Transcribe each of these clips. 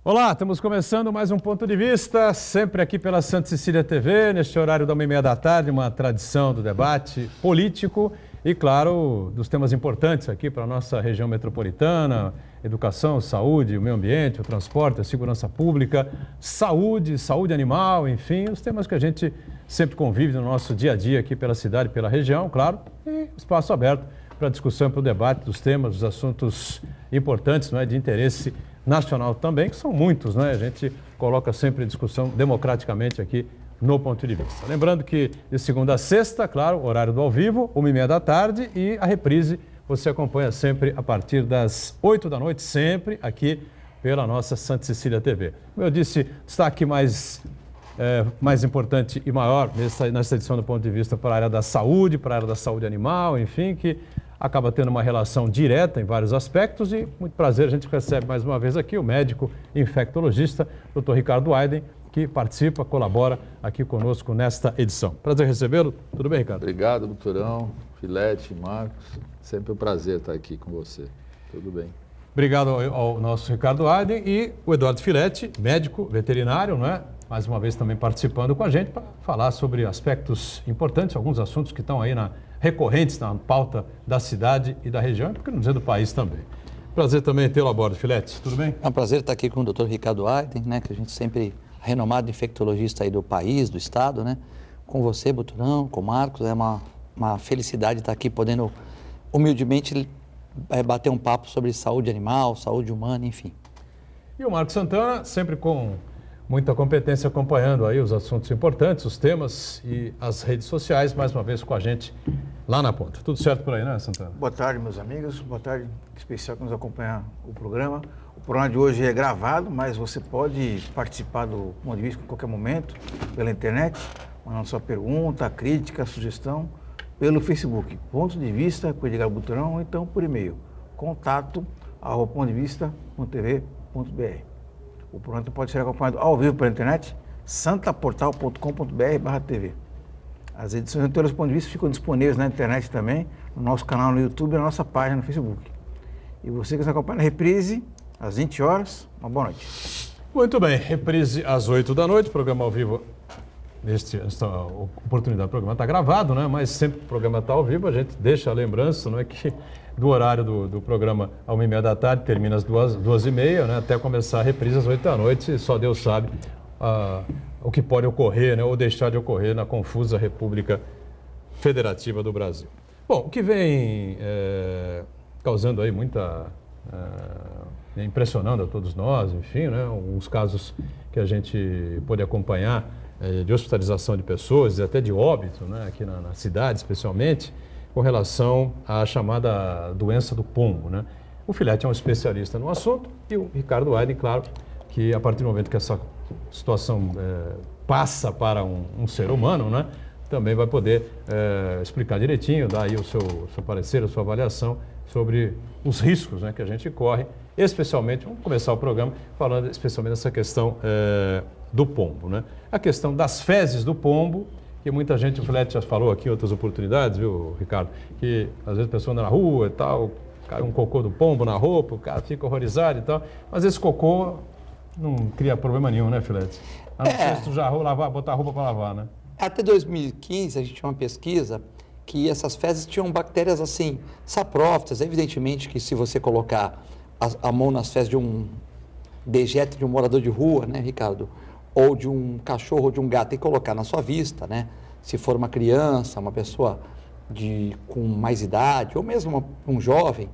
Olá, estamos começando mais um Ponto de Vista, sempre aqui pela Santa Cecília TV, neste horário da 1h30 da tarde, uma tradição do debate político e, claro, dos temas importantes aqui para a nossa região metropolitana, educação, saúde, o meio ambiente, o transporte, a segurança pública, saúde animal, enfim, os temas que a gente sempre convive no nosso dia a dia aqui pela cidade, pela região, claro, e espaço aberto para a discussão, para o debate dos temas, dos assuntos importantes, não é, de interesse nacional também, que são muitos, né? A gente coloca sempre em discussão democraticamente aqui no Ponto de Vista. Lembrando que de segunda a sexta, claro, horário do ao vivo, 1h30 da tarde, e a reprise você acompanha sempre a partir das 8 da noite, sempre aqui pela nossa Santa Cecília TV. Como eu disse, destaque mais importante e maior nessa edição do Ponto de Vista para a área da saúde animal, enfim, que acaba tendo uma relação direta em vários aspectos e muito prazer, a gente recebe mais uma vez aqui o médico infectologista, Dr. Ricardo Aiden, que participa, colabora aqui conosco nesta edição. Prazer recebê-lo. Tudo bem, Ricardo? Obrigado, doutorão, Filete, Marcos. Sempre um prazer estar aqui com você. Tudo bem. Obrigado ao nosso Ricardo Aiden e o Eduardo Filete, médico veterinário, não é? Mais uma vez também participando com a gente para falar sobre aspectos importantes, alguns assuntos que estão aí recorrentes na pauta da cidade e da região, e por que não dizer do país também. Prazer também tê-lo a bordo, Filete. Tudo bem? É um prazer estar aqui com o Dr. Ricardo Aiden, né, que a gente sempre renomado infectologista aí do país, do estado, né? Com você, Buturão, com o Marcos, é uma felicidade estar aqui podendo humildemente bater um papo sobre saúde animal, saúde humana, enfim. E o Marcos Santana, sempre com muita competência acompanhando aí os assuntos importantes, os temas e as redes sociais, mais uma vez com a gente lá na ponta. Tudo certo por aí, né, Santana? Boa tarde, meus amigos. Boa tarde, especial que nos acompanha o programa. O programa de hoje é gravado, mas você pode participar do Ponto de Vista em qualquer momento, pela internet, mandando sua pergunta, crítica, sugestão, pelo Facebook, Ponto de Vista, com Edgar Buturão, ou então por e-mail, contato@pontodevista.tv.br. O programa pode ser acompanhado ao vivo pela internet, santaportal.com.br/tv. As edições anteriores do Ponto de Vista ficam disponíveis na internet também, no nosso canal no YouTube e na nossa página no Facebook. E você que nos acompanha na reprise, às 20 horas, uma boa noite. Muito bem, reprise às 8 da noite, programa ao vivo, esta oportunidade, o programa está gravado, né? Mas sempre que o programa está ao vivo, a gente deixa a lembrança, não é que do horário do programa à 1h30 da tarde, termina às 2h30, né? Até começar a reprise às 8 da noite, só Deus sabe o que pode ocorrer, né? Ou deixar de ocorrer na confusa República Federativa do Brasil. Bom, o que vem causando aí muita... impressionando a todos nós, enfim, né? Alguns casos que a gente pôde acompanhar de hospitalização de pessoas e até de óbito, né? Aqui na cidade, especialmente, com relação à chamada doença do pombo, né? O Filete é um especialista no assunto e o Ricardo Aiden, claro, que a partir do momento que essa situação passa para um ser humano, né? Também vai poder explicar direitinho, dar aí o seu parecer, a sua avaliação sobre os riscos, né, que a gente corre, especialmente, vamos começar o programa falando especialmente dessa questão do pombo, né? A questão das fezes do pombo, que muita gente, o Filete já falou aqui em outras oportunidades, viu, Ricardo, que às vezes a pessoa anda na rua e tal, cai um cocô do pombo na roupa, o cara fica horrorizado e tal, mas esse cocô não cria problema nenhum, né, Filete? A não ser se tu já botar a roupa para lavar, né? Até 2015 a gente tinha uma pesquisa que essas fezes tinham bactérias assim, saprófitas. Evidentemente que se você colocar a mão nas fezes de um dejeto de um morador de rua, né, Ricardo, ou de um cachorro ou de um gato e colocar na sua vista, né, se for uma criança, uma pessoa com mais idade, ou mesmo um jovem,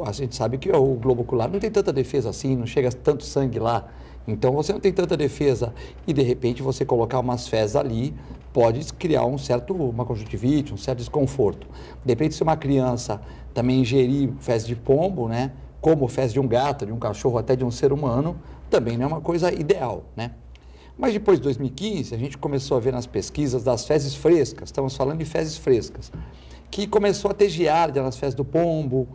a gente sabe que o globo ocular não tem tanta defesa assim, não chega tanto sangue lá, então você não tem tanta defesa e de repente você colocar umas fezes ali pode criar uma conjuntivite, um certo desconforto. De repente, se uma criança também ingerir fezes de pombo, né, como fezes de um gato, de um cachorro, até de um ser humano, também não é uma coisa ideal, né? Mas depois de 2015, a gente começou a ver nas pesquisas das fezes frescas, estamos falando de fezes frescas, que começou a ter giardia nas fezes do pombo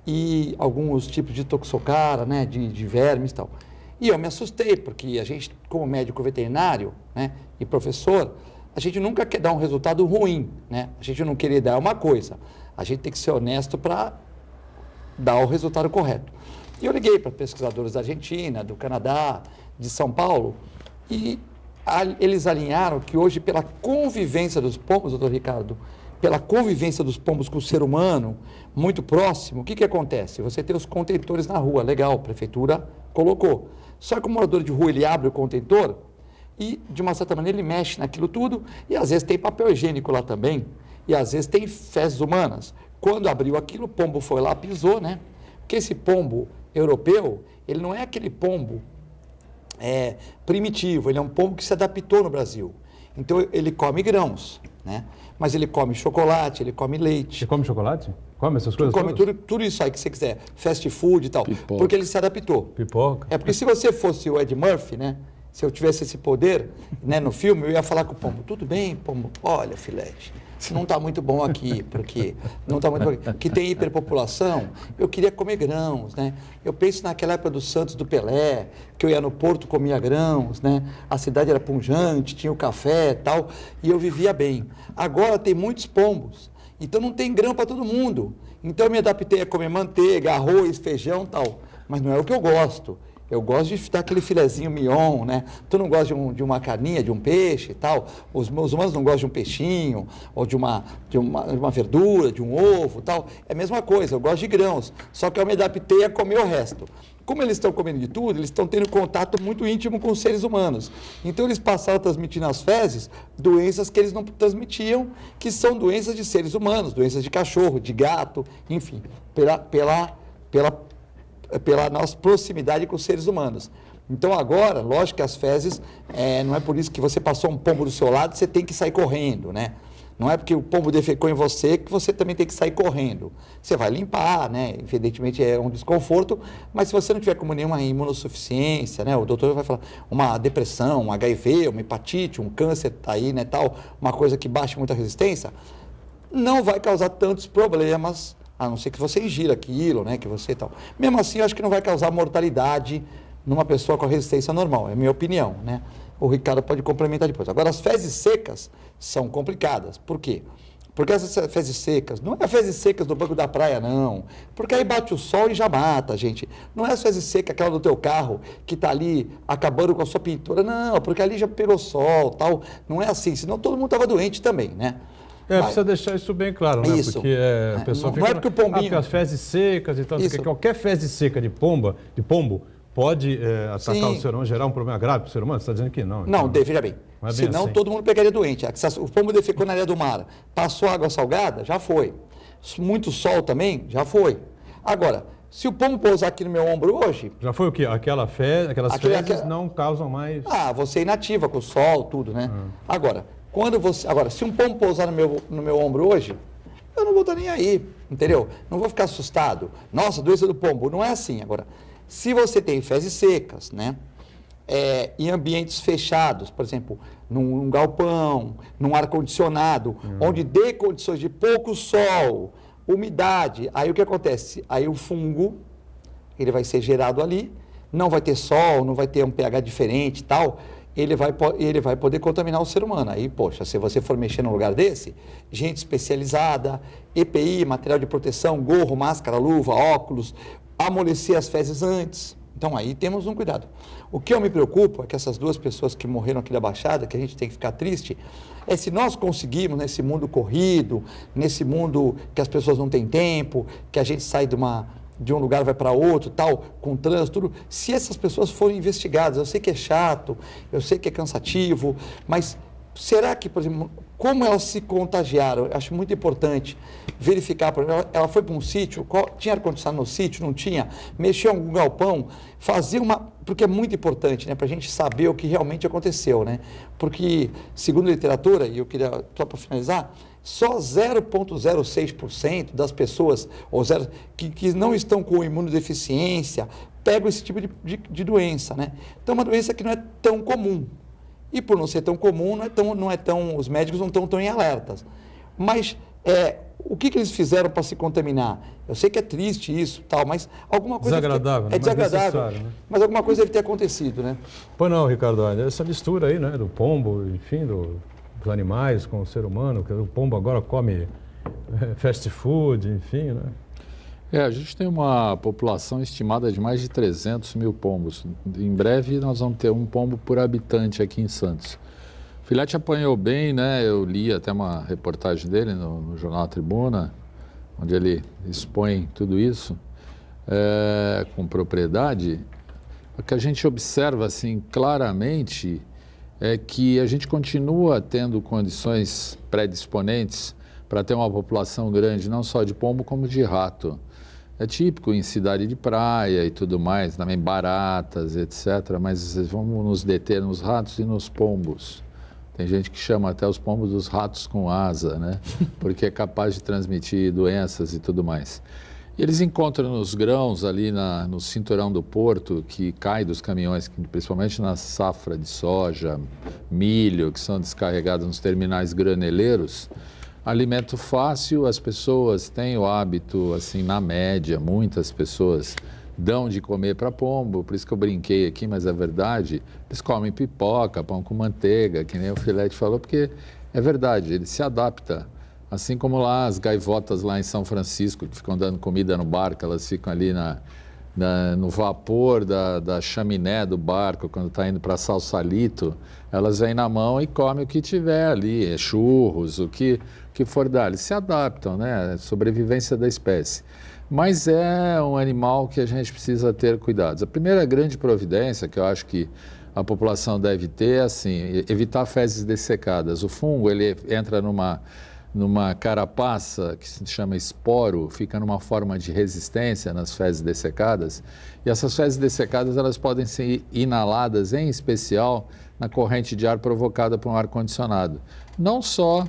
e alguns tipos de toxocara, né, de vermes e tal. E eu me assustei, porque a gente, como médico veterinário, né, e professor, a gente nunca quer dar um resultado ruim, né? A gente não querer dar uma coisa, a gente tem que ser honesto para dar o resultado correto. E eu liguei para pesquisadores da Argentina, do Canadá, de São Paulo, e eles alinharam que hoje, pela convivência dos pombos, doutor Ricardo, pela convivência dos pombos com o ser humano, muito próximo, o que acontece? Você tem os contentores na rua, legal, a prefeitura colocou. Só que o morador de rua, ele abre o contentor e, de uma certa maneira, ele mexe naquilo tudo, e às vezes tem papel higiênico lá também, e às vezes tem fezes humanas. Quando abriu aquilo, o pombo foi lá, pisou, né? Porque esse pombo europeu, ele não é aquele pombo primitivo, ele é um pombo que se adaptou no Brasil. Então, ele come grãos, né? Mas ele come chocolate, ele come leite. Você come chocolate? Come essas coisas? Come tudo isso aí que você quiser, fast food e tal, Pipoca. porque ele se adaptou. Pipoca. É porque se você fosse o Ed Murphy, né? Se eu tivesse esse poder, né, no filme, eu ia falar com o pombo, tudo bem, pombo, olha, filete, não está muito bom aqui, porque não está muito bom aqui, que tem hiperpopulação, eu queria comer grãos, né? Eu penso naquela época do Santos, do Pelé, que eu ia no Porto, comia grãos, né? A cidade era pujante, tinha o café e tal, e eu vivia bem. Agora tem muitos pombos, então não tem grão para todo mundo. Então eu me adaptei a comer manteiga, arroz, feijão e tal, mas não é o que eu gosto. Eu gosto de dar aquele filezinho mignon, né? Tu não gosta de uma carninha, de um peixe e tal. Os meus humanos não gostam de um peixinho, ou de uma verdura, de um ovo e tal. É a mesma coisa, eu gosto de grãos. Só que eu me adaptei a comer o resto. Como eles estão comendo de tudo, eles estão tendo contato muito íntimo com os seres humanos. Então eles passaram a transmitir nas fezes doenças que eles não transmitiam, que são doenças de seres humanos, doenças de cachorro, de gato, enfim, pela nossa proximidade com os seres humanos. Então agora, lógico que as fezes, não é por isso que você passou um pombo do seu lado, você tem que sair correndo, né? Não é porque o pombo defecou em você que você também tem que sair correndo. Você vai limpar, né? Evidentemente é um desconforto, mas se você não tiver como nenhuma imunossuficiência, né? O doutor vai falar uma depressão, um HIV, uma hepatite, um câncer tá aí, né? Tal, uma coisa que baixe muita resistência, não vai causar tantos problemas, a não ser que você ingira aquilo, né, que você tal. Mesmo assim, eu acho que não vai causar mortalidade numa pessoa com resistência normal, é a minha opinião, né? O Ricardo pode complementar depois. Agora, as fezes secas são complicadas. Por quê? Porque essas fezes secas, não é fezes secas do banco da praia, não. Porque aí bate o sol e já mata, gente. Não é as fezes secas, aquela do teu carro, que está ali acabando com a sua pintura. Não, porque ali já pegou sol, tal. Não é assim, senão todo mundo estava doente também, né? Precisa deixar isso bem claro, né? Isso. Porque a pessoa fica... Não é porque o pombinho... porque as fezes secas e tal, porque qualquer fezes seca de pombo pode atacar o ser humano, gerar um problema grave para o ser humano? Você está dizendo que não. Então, não, veja bem. Senão assim. Todo mundo pegaria doente. O pombo defecou na areia do mar, passou água salgada, já foi. Muito sol também, já foi. Agora, se o pombo pousar aqui no meu ombro hoje... Já foi o quê? Aquelas fezes não causam mais... você é inativa com o sol, tudo, né? Agora, se um pombo pousar no meu ombro hoje, eu não vou estar nem aí, entendeu? Não vou ficar assustado. Nossa, doença do pombo. Não é assim. Agora, se você tem fezes secas, né? Em ambientes fechados, por exemplo, num galpão, num ar-condicionado, onde dê condições de pouco sol, umidade, aí o que acontece? Aí o fungo, ele vai ser gerado ali, não vai ter sol, não vai ter um pH diferente e tal, ele vai poder contaminar o ser humano. Aí, poxa, se você for mexer num lugar desse, gente especializada, EPI, material de proteção, gorro, máscara, luva, óculos, amolecer as fezes antes. Então, aí temos um cuidado. O que eu me preocupo é que essas duas pessoas que morreram aqui da Baixada, que a gente tem que ficar triste, é se nós conseguimos, nesse mundo corrido, nesse mundo que as pessoas não têm tempo, que a gente sai de um lugar vai para outro, tal, com trânsito, tudo, se essas pessoas forem investigadas, eu sei que é chato, eu sei que é cansativo, mas será que, por exemplo, como elas se contagiaram? Eu acho muito importante verificar, por exemplo, ela foi para um sítio, tinha ar-condicionado no sítio, não tinha, mexeu em algum galpão, fazer porque é muito importante, né, para a gente saber o que realmente aconteceu, né, porque, segundo a literatura, e eu queria, só para finalizar, só 0,06% das pessoas que não estão com imunodeficiência pegam esse tipo de doença, né? Então, é uma doença que não é tão comum. E por não ser tão comum, os médicos não estão tão em alertas. Mas o que eles fizeram para se contaminar? Eu sei que é triste isso, tal, mas alguma coisa... Desagradável, é desagradável, né? mas alguma coisa deve ter acontecido, né? Pois não, Ricardo, essa mistura aí, né, do pombo, enfim, dos animais com o ser humano, que o pombo agora come fast food, enfim, né? A gente tem uma população estimada de mais de 300 mil pombos. Em breve nós vamos ter um pombo por habitante aqui em Santos. O Filete apanhou bem, né? Eu li até uma reportagem dele no Jornal Tribuna, onde ele expõe tudo isso com propriedade. O que a gente observa assim claramente é que a gente continua tendo condições predisponentes para ter uma população grande, não só de pombo, como de rato. É típico em cidade de praia e tudo mais, também baratas, etc. Mas vamos nos deter nos ratos e nos pombos. Tem gente que chama até os pombos dos ratos com asa, né? Porque é capaz de transmitir doenças e tudo mais. E eles encontram nos grãos ali no cinturão do porto, que cai dos caminhões, principalmente na safra de soja, milho, que são descarregados nos terminais graneleiros. Alimento fácil, as pessoas têm o hábito, assim, na média, muitas pessoas dão de comer para pombo, por isso que eu brinquei aqui, mas é verdade, eles comem pipoca, pão com manteiga, que nem o Filete falou, porque é verdade, ele se adapta. Assim como lá as gaivotas lá em São Francisco, que ficam dando comida no barco, elas ficam ali no vapor da chaminé do barco, quando está indo para Salsalito, elas vêm na mão e comem o que tiver ali, churros, o que for dar. Eles se adaptam, né? Sobrevivência da espécie. Mas é um animal que a gente precisa ter cuidados. A primeira grande providência que eu acho que a população deve ter é assim, evitar fezes dessecadas. O fungo, ele entra numa carapaça que se chama esporo, fica numa forma de resistência nas fezes dessecadas, e essas fezes dessecadas elas podem ser inaladas, em especial na corrente de ar provocada por um ar-condicionado. Não só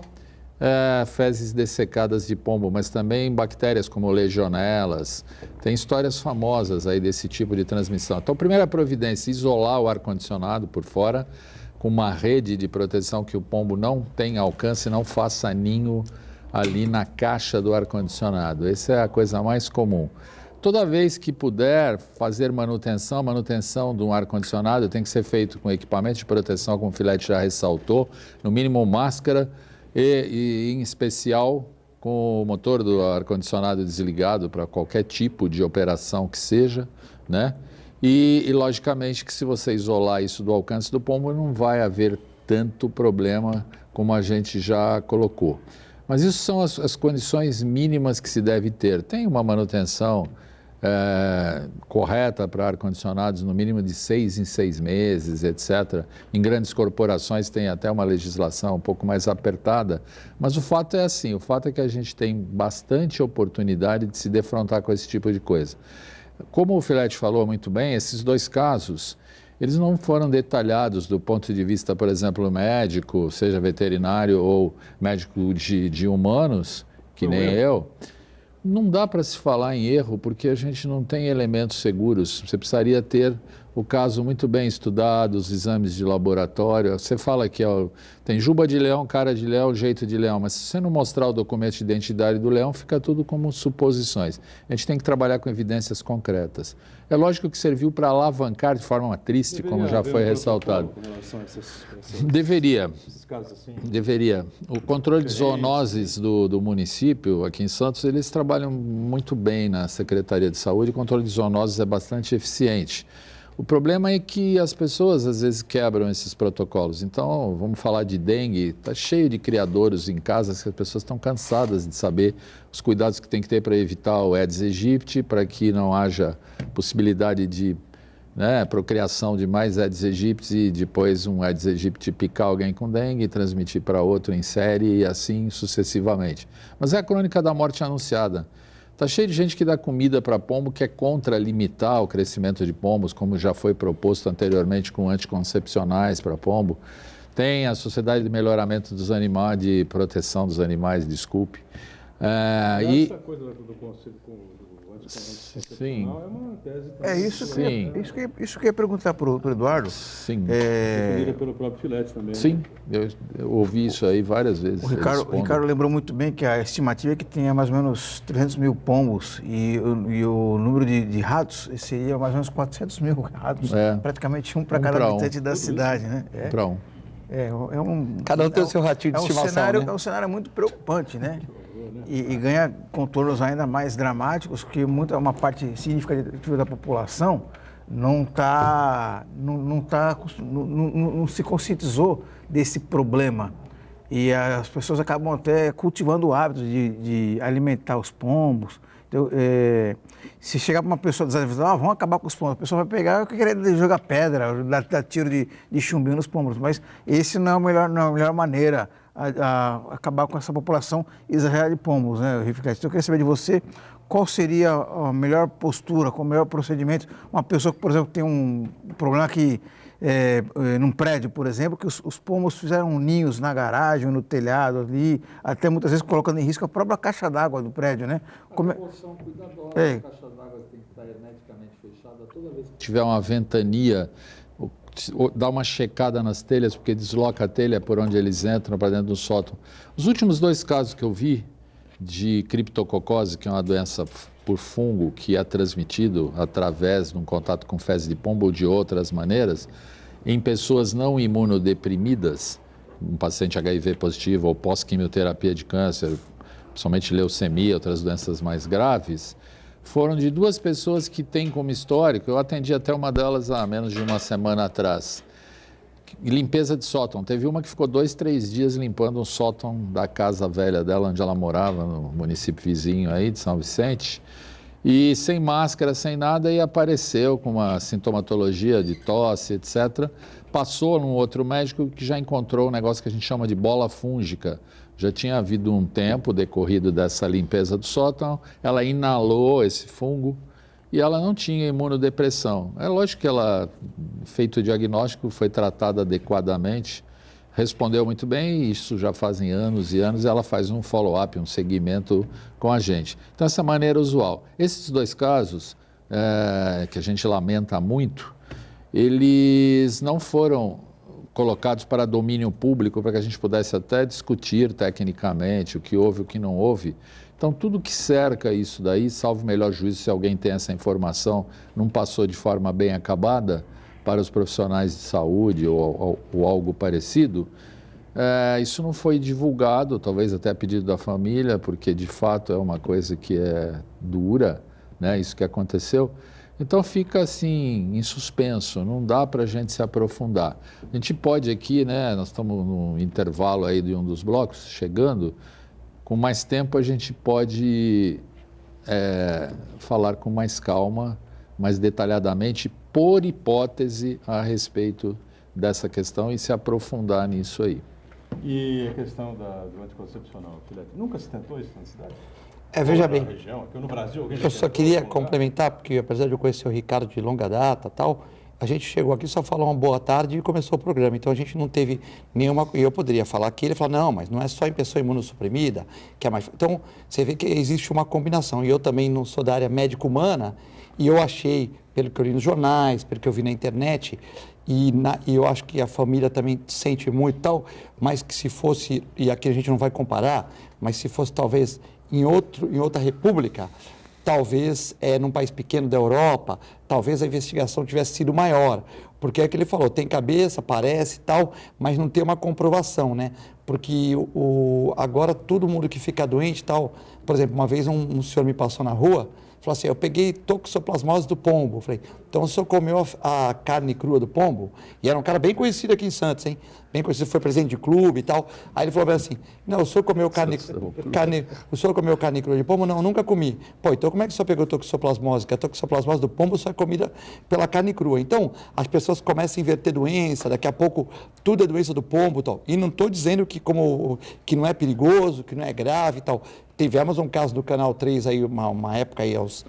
fezes dessecadas de pombo, mas também bactérias como legionelas. Tem histórias famosas aí desse tipo de transmissão. Então, primeira providência, isolar o ar-condicionado por fora, com uma rede de proteção que o pombo não tem alcance, não faça ninho ali na caixa do ar-condicionado. Essa é a coisa mais comum. Toda vez que puder fazer manutenção de um ar-condicionado tem que ser feito com equipamento de proteção, como o Filete já ressaltou, no mínimo máscara e em especial com o motor do ar-condicionado desligado para qualquer tipo de operação que seja, né? E, logicamente, que se você isolar isso do alcance do pombo, não vai haver tanto problema como a gente já colocou. Mas isso são as condições mínimas que se deve ter. Tem uma manutenção correta para ar-condicionados, no mínimo de 6 em 6 meses, etc. Em grandes corporações tem até uma legislação um pouco mais apertada, mas o fato é assim, o fato é que a gente tem bastante oportunidade de se defrontar com esse tipo de coisa. Como o Filete falou muito bem, esses dois casos, eles não foram detalhados do ponto de vista, por exemplo, médico, seja veterinário ou médico de humanos, que nem eu. Não dá para se falar em erro porque a gente não tem elementos seguros. Você precisaria ter o caso muito bem estudado, os exames de laboratório. Você fala que tem juba de leão, cara de leão, jeito de leão, mas se você não mostrar o documento de identidade do leão, fica tudo como suposições. A gente tem que trabalhar com evidências concretas. É lógico que serviu para alavancar de forma triste, como já foi ressaltado. Com relação a esses casos assim? Deveria. O controle de zoonoses do município, aqui em Santos, eles trabalham muito bem na Secretaria de Saúde. O controle de zoonoses é bastante eficiente. O problema é que as pessoas às vezes quebram esses protocolos. Então, vamos falar de dengue, está cheio de criadouros em casas que as pessoas estão cansadas de saber os cuidados que tem que ter para evitar o Aedes aegypti, para que não haja possibilidade de procriação de mais Aedes aegypti e depois um Aedes aegypti picar alguém com dengue e transmitir para outro em série e assim sucessivamente. Mas é a crônica da morte anunciada. Está cheio de gente que dá comida para pombo que é contra limitar o crescimento de pombos, como já foi proposto anteriormente com anticoncepcionais para pombo. Tem a Sociedade de Melhoramento dos Animais, de Proteção dos Animais, desculpe. Essa coisa do conceito do anticoncepcional é uma tese também. Isso que eu ia perguntar para o Eduardo. Sim. Definida pelo próprio Filete também. Sim, eu ouvi isso aí várias vezes. O Ricardo lembrou muito bem que a estimativa é que tenha mais ou menos 300 mil pombos e o número de ratos seria mais ou menos 400 mil ratos, praticamente um para cada habitante da cidade, né? Para um. Cada um tem o seu ratinho de estimação, É um cenário muito preocupante, né? e ganha contornos ainda mais dramáticos, que uma parte significativa da população não se conscientizou desse problema. E as pessoas acabam até cultivando o hábito de alimentar os pombos. Então, se chegar para uma pessoa desavisada, vamos acabar com os pombos, a pessoa vai pegar e querer jogar pedra, dar tiro de chumbinho nos pombos. Mas esse não é a melhor maneira a acabar com essa população exagerada de pombos, né, Rificati? Então, eu queria saber de você qual seria a melhor postura, qual o melhor procedimento. Uma pessoa que, por exemplo, tem um problema que, num prédio, por exemplo, que os pombos fizeram ninhos na garagem, no telhado ali, até muitas vezes colocando em risco a própria caixa d'água do prédio, né? A proporção cuidadosa, a caixa d'água tem que estar hermeticamente fechada toda vez que tiver uma ventania. Dá uma checada nas telhas, porque desloca a telha por onde eles entram para dentro do sótão. Os últimos 2 casos que eu vi de criptococose, que é uma doença por fungo que é transmitido através de um contato com fezes de pombo ou de outras maneiras, em pessoas não imunodeprimidas, um paciente HIV positivo ou pós-quimioterapia de câncer, principalmente leucemia, outras doenças mais graves, foram de 2 pessoas que têm como histórico, eu atendi até uma delas há menos de uma semana atrás, limpeza de sótão. Teve uma que ficou 2, 3 dias limpando um sótão da casa velha dela, onde ela morava, no município vizinho aí de São Vicente, e sem máscara, sem nada, e apareceu com uma sintomatologia de tosse, etc. Passou num outro médico que já encontrou um negócio que a gente chama de bola fúngica. Já tinha havido um tempo decorrido dessa limpeza do sótão, ela inalou esse fungo e ela não tinha imunodepressão. É lógico que ela, feito o diagnóstico, foi tratada adequadamente, respondeu muito bem, isso já fazem anos e anos, e ela faz um follow-up, um seguimento com a gente. Então, essa maneira usual. Esses 2 casos, que a gente lamenta muito, eles não foram colocados para domínio público, para que a gente pudesse até discutir tecnicamente o que houve e o que não houve. Então, tudo que cerca isso daí, salvo o melhor juízo, se alguém tem essa informação, não passou de forma bem acabada para os profissionais de saúde ou algo parecido, isso não foi divulgado, talvez até a pedido da família, porque de fato é uma coisa que é dura, né, isso que aconteceu. Então fica assim, em suspenso, não dá para a gente se aprofundar. A gente pode aqui, né, nós estamos no intervalo aí de um dos blocos, chegando, com mais tempo a gente pode falar com mais calma, mais detalhadamente, por hipótese, a respeito dessa questão e se aprofundar nisso aí. E a questão do anticoncepcional, Filete, nunca se tentou isso na cidade? Veja bem, Região, aqui no Brasil, eu só queria complementar, porque apesar de eu conhecer o Ricardo de longa data tal, a gente chegou aqui, só falou uma boa tarde e começou o programa. Então a gente não teve nenhuma. E eu poderia falar aqui, ele falou, não, mas não é só em pessoa imunossuprimida, que é mais. Então você vê que existe uma combinação. E eu também não sou da área médico-humana, e eu achei, pelo que eu li nos jornais, pelo que eu vi na internet, e eu acho que a família também sente muito e tal, mas que se fosse, e aqui a gente não vai comparar, mas se fosse talvez em outra república, talvez num país pequeno da Europa, talvez a investigação tivesse sido maior, porque é o que ele falou, tem cabeça, parece e tal, mas não tem uma comprovação, né? Porque agora todo mundo que fica doente e tal, por exemplo, uma vez um senhor me passou na rua, falou assim, eu peguei toxoplasmose do pombo. Eu falei, então o senhor comeu a carne crua do pombo? E era um cara bem conhecido aqui em Santos, hein? Bem conhecido, foi presidente de clube e tal. Aí ele falou bem assim, não, o senhor comeu o senhor comeu carne crua de pombo? Não, nunca comi. Pô, então como é que o senhor pegou toxoplasmose? Que a toxoplasmose do pombo só é comida pela carne crua. Então, as pessoas começam a inverter doença, daqui a pouco tudo é doença do pombo e tal. E não estou dizendo que não é perigoso, que não é grave e tal. Tivemos um caso do Canal 3 aí, uma época aí, aos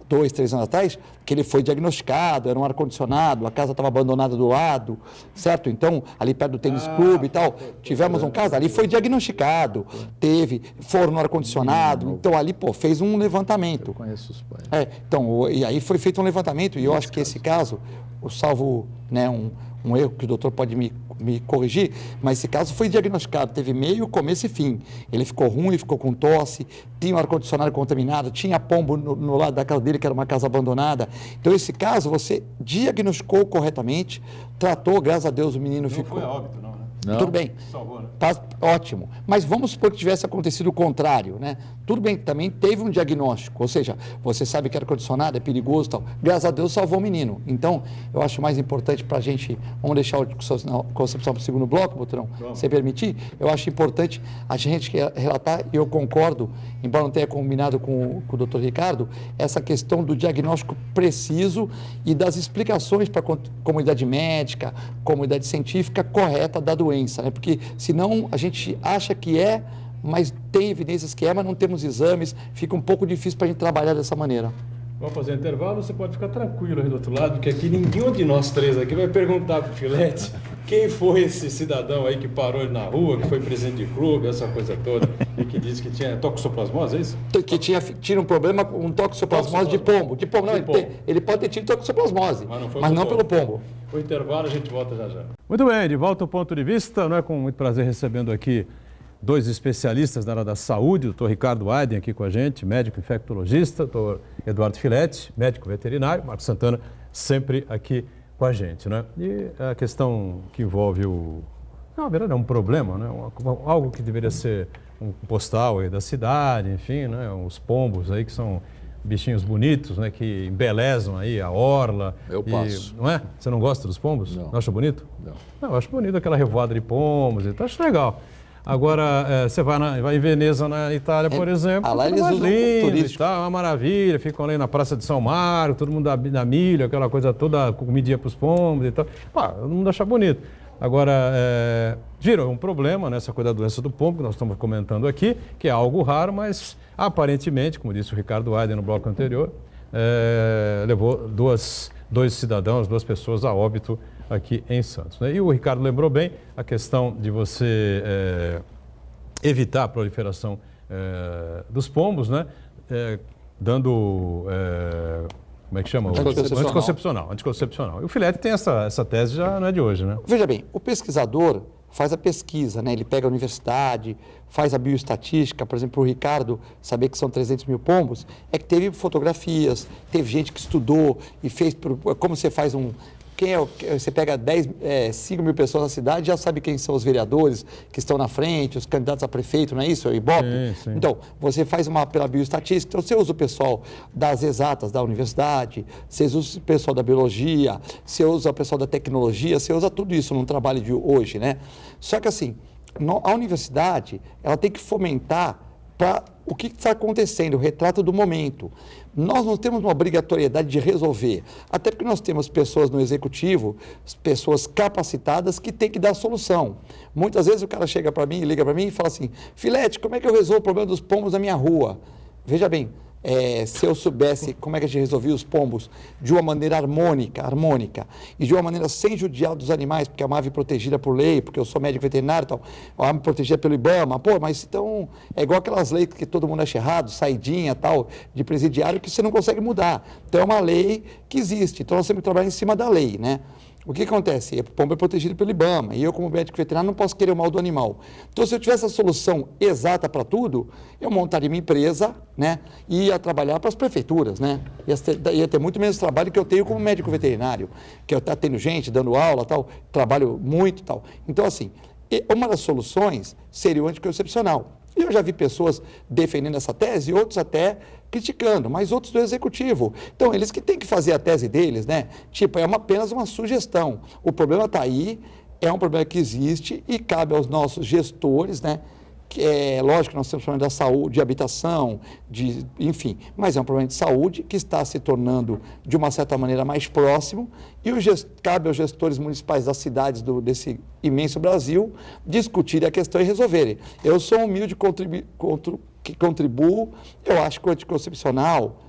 2, 3 anos atrás, que ele foi diagnosticado, era um ar-condicionado, a casa estava abandonada do lado, certo? Então, ali perto do tênis clube e tal, tivemos um caso, ali foi diagnosticado, teve forno ar-condicionado, então ali, fez um levantamento. Eu conheço os pais. Então, e aí foi feito um levantamento, e eu acho que esse caso, salvo, né, um erro que o doutor pode me corrigir, mas esse caso foi diagnosticado, teve meio, começo e fim. Ele ficou ruim, ficou com tosse, tinha um ar-condicionado contaminado, tinha pombo no lado da casa dele, que era uma casa abandonada. Então, esse caso, você diagnosticou corretamente, tratou, graças a Deus, o menino ficou... Não foi a óbito, não, né? Não. Tudo bem. Salvou, né? Tá ótimo. Mas vamos supor que tivesse acontecido o contrário, né? Tudo bem que também teve um diagnóstico, ou seja, você sabe que ar-condicionado é perigoso e tal. Graças a Deus salvou o menino. Então, eu acho mais importante para a gente, vamos deixar a concepção para o segundo bloco, Boturão, se permitir, eu acho importante a gente relatar, e eu concordo, embora não tenha combinado com o doutor Ricardo, essa questão do diagnóstico preciso e das explicações para a comunidade médica, comunidade científica correta da doença, né? Porque senão a gente acha que é, mas tem evidências que é, mas não temos exames, fica um pouco difícil para a gente trabalhar dessa maneira. Vamos fazer intervalo, você pode ficar tranquilo aí do outro lado, porque aqui ninguém de nós três aqui vai perguntar pro Filete quem foi esse cidadão aí que parou ele na rua, que foi presidente de clube, essa coisa toda, e que disse que tinha toxoplasmose, é isso? Que tinha um problema com toxoplasmose de pombo. De pombo, não, ele pode ter tido toxoplasmose, mas não pelo pombo. O intervalo, a gente volta já já. Muito bem, de volta ao ponto de vista, não é com muito prazer recebendo aqui dois especialistas na área da saúde, o doutor Ricardo Aiden aqui com a gente, médico infectologista, o doutor Eduardo Filete, médico veterinário, Marcos Santana, sempre aqui com a gente, né? E a questão que envolve na verdade é um problema, né? Algo que deveria ser um postal aí da cidade, enfim, né? Os pombos aí que são bichinhos bonitos, né? Que embelezam aí a orla. Eu passo. Não é? Você não gosta dos pombos? Não. Não acha bonito? Não. Eu acho bonito aquela revoada de pombos e tal, acho legal. Agora, você vai em Veneza, na Itália, por exemplo, lá eles usam turístico. é uma maravilha, ficam ali na Praça de São Marco, todo mundo dá milho, aquela coisa toda, comidinha para os pombos e tal. Pá, todo mundo acha bonito. Agora, virou um problema, né, essa coisa da doença do pombo, que nós estamos comentando aqui, que é algo raro, mas aparentemente, como disse o Ricardo Aiden no bloco anterior, levou dois cidadãos, duas pessoas a óbito aqui em Santos, né? E o Ricardo lembrou bem a questão de você evitar a proliferação dos pombos, né? Dando, como é que chama? Anticoncepcional. E o Filete tem essa tese, já não é de hoje, né? Veja bem, o pesquisador faz a pesquisa, né? Ele pega a universidade, faz a bioestatística, por exemplo, o Ricardo saber que são 300 mil pombos, é que teve fotografias, teve gente que estudou e fez, como você faz você pega 5 mil pessoas na cidade, já sabe quem são os vereadores que estão na frente, os candidatos a prefeito, não é isso? É o Ibope? Sim. Então, você faz pela bioestatística, então você usa o pessoal das exatas da universidade, você usa o pessoal da biologia, você usa o pessoal da tecnologia, você usa tudo isso num trabalho de hoje, né? Só que assim, a universidade, ela tem que fomentar para o que está acontecendo, o retrato do momento. Nós não temos uma obrigatoriedade de resolver, até porque nós temos pessoas no executivo, pessoas capacitadas que têm que dar solução. Muitas vezes o cara chega para mim, liga para mim e fala assim, Filete, como é que eu resolvo o problema dos pombos na minha rua? Veja bem, se eu soubesse como é que a gente resolvia os pombos de uma maneira harmônica e de uma maneira sem judiar dos animais, porque é uma ave protegida por lei, porque eu sou médico veterinário e tal, uma ave protegida pelo IBAMA, mas então é igual aquelas leis que todo mundo acha errado, saidinha tal, de presidiário, que você não consegue mudar. Então é uma lei que existe, então nós temos que trabalhar em cima da lei, né? O que acontece? O pombo é protegido pelo IBAMA e eu, como médico veterinário, não posso querer o mal do animal. Então, se eu tivesse a solução exata para tudo, eu montaria minha empresa, né, e ia trabalhar para as prefeituras, né? Ia ter muito menos trabalho que eu tenho como médico veterinário, que eu atendo gente, dando aula, tal, trabalho muito, tal. Então, assim, uma das soluções seria o anticoncepcional. E eu já vi pessoas defendendo essa tese e outros até criticando, mas outros do executivo. Então, eles que têm que fazer a tese deles, né? Tipo, apenas uma sugestão. O problema está aí, é um problema que existe e cabe aos nossos gestores, né? Lógico que nós temos problema da saúde, de habitação, enfim, mas é um problema de saúde que está se tornando, de uma certa maneira, mais próximo e cabe aos gestores municipais das cidades desse imenso Brasil discutirem a questão e resolverem. Eu sou humilde que contribuo, eu acho que o anticoncepcional,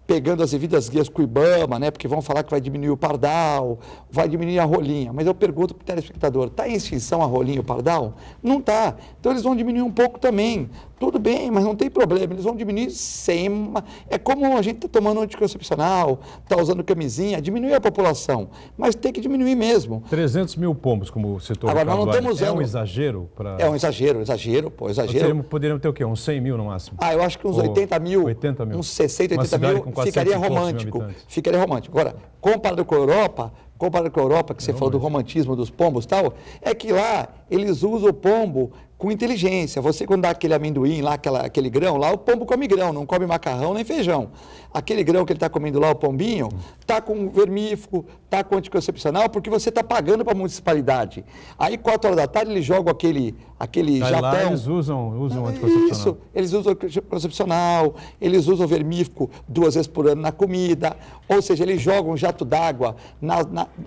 pegando as devidas guias com o IBAMA, né, porque vão falar que vai diminuir o pardal, vai diminuir a rolinha. Mas eu pergunto para o telespectador, está em extinção a rolinha e o pardal? Não está. Então eles vão diminuir um pouco também. Tudo bem, mas não tem problema. Eles vão diminuir sem... É como a gente está tomando anticoncepcional, está usando camisinha, diminuir a população. Mas tem que diminuir mesmo. 300 mil pombos, como citou o Agora, nós não estamos usando... É um exagero? É um exagero, exagero. Poderiam ter o quê? Uns 100 mil no máximo? Eu acho que uns 80 mil, uns 60, 80 mil, ficaria romântico. Agora, comparado com a Europa, comparado com a Europa, que você falou do romantismo dos pombos e tal, é que lá eles usam o pombo com inteligência. Você, quando dá aquele amendoim lá, aquele grão lá, o pombo come grão, não come macarrão nem feijão. Aquele grão que ele está comendo lá, o pombinho, está com vermífugo, está com anticoncepcional, porque você está pagando para a municipalidade. Aí, 4 horas da tarde, eles jogam aquele japão. Lá eles usam anticoncepcional. Isso, eles usam anticoncepcional, eles usam vermífugo 2 vezes por ano na comida, ou seja, eles jogam um jato d'água